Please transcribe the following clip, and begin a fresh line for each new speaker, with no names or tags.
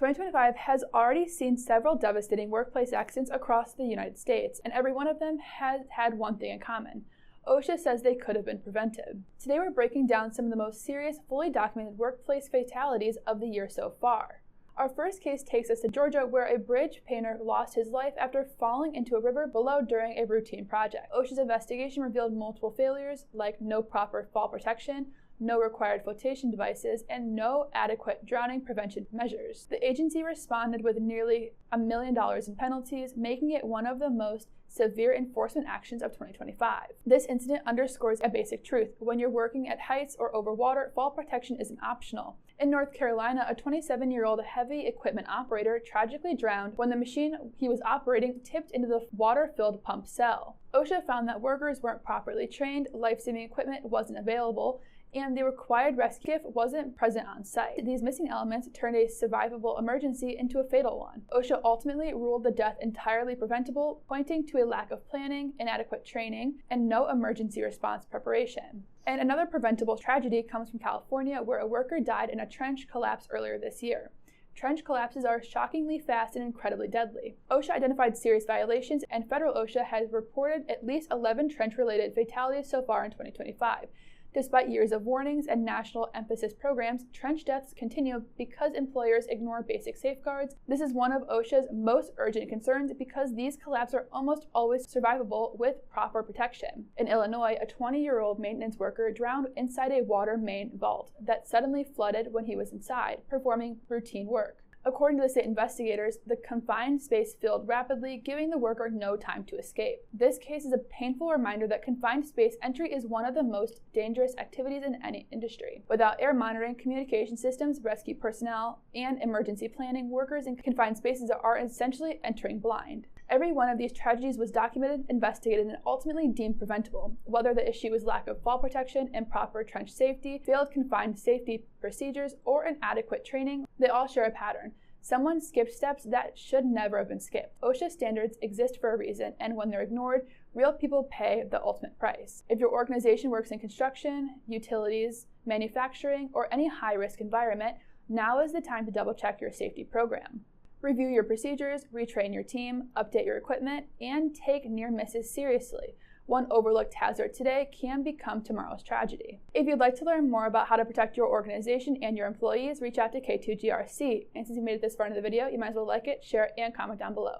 2025 has already seen several devastating workplace accidents across the United States, and every one of them has had one thing in common. OSHA says they could have been prevented. Today we're breaking down some of the most serious, fully documented workplace fatalities of the year so far. Our first case takes us to Georgia, where a bridge painter lost his life after falling into a river below during a routine project. OSHA's investigation revealed multiple failures, like no proper fall protection, no required flotation devices, and no adequate drowning prevention measures. The agency responded with nearly $1 million in penalties, making it one of the most severe enforcement actions of 2025. This incident underscores a basic truth. When you're working at heights or over water, fall protection isn't optional. In North Carolina, a 27-year-old heavy equipment operator tragically drowned when the machine he was operating tipped into the water-filled pump cell. OSHA found that workers weren't properly trained, life-saving equipment wasn't available, and the required rescue kit wasn't present on site. These missing elements turned a survivable emergency into a fatal one. OSHA ultimately ruled the death entirely preventable, pointing to a lack of planning, inadequate training, and no emergency response preparation. And another preventable tragedy comes from California, where a worker died in a trench collapse earlier this year. Trench collapses are shockingly fast and incredibly deadly. OSHA identified serious violations, and federal OSHA has reported at least 11 trench-related fatalities so far in 2025. Despite years of warnings and national emphasis programs, trench deaths continue because employers ignore basic safeguards. This is one of OSHA's most urgent concerns because these collapses are almost always survivable with proper protection. In Illinois, a 20-year-old maintenance worker drowned inside a water main vault that suddenly flooded when he was inside, performing routine work. According to the state investigators, the confined space filled rapidly, giving the worker no time to escape. This case is a painful reminder that confined space entry is one of the most dangerous activities in any industry. Without air monitoring, communication systems, rescue personnel, and emergency planning, workers in confined spaces are essentially entering blind. Every one of these tragedies was documented, investigated, and ultimately deemed preventable. Whether the issue was lack of fall protection, improper trench safety, failed confined safety procedures, or inadequate training, they all share a pattern. Someone skipped steps that should never have been skipped. OSHA standards exist for a reason, and when they're ignored, real people pay the ultimate price. If your organization works in construction, utilities, manufacturing, or any high-risk environment, now is the time to double-check your safety program. Review your procedures, retrain your team, update your equipment, and take near misses seriously. One overlooked hazard today can become tomorrow's tragedy. If you'd like to learn more about how to protect your organization and your employees, reach out to K2GRC. And since you made it this far into the video, you might as well like it, share it, and comment down below.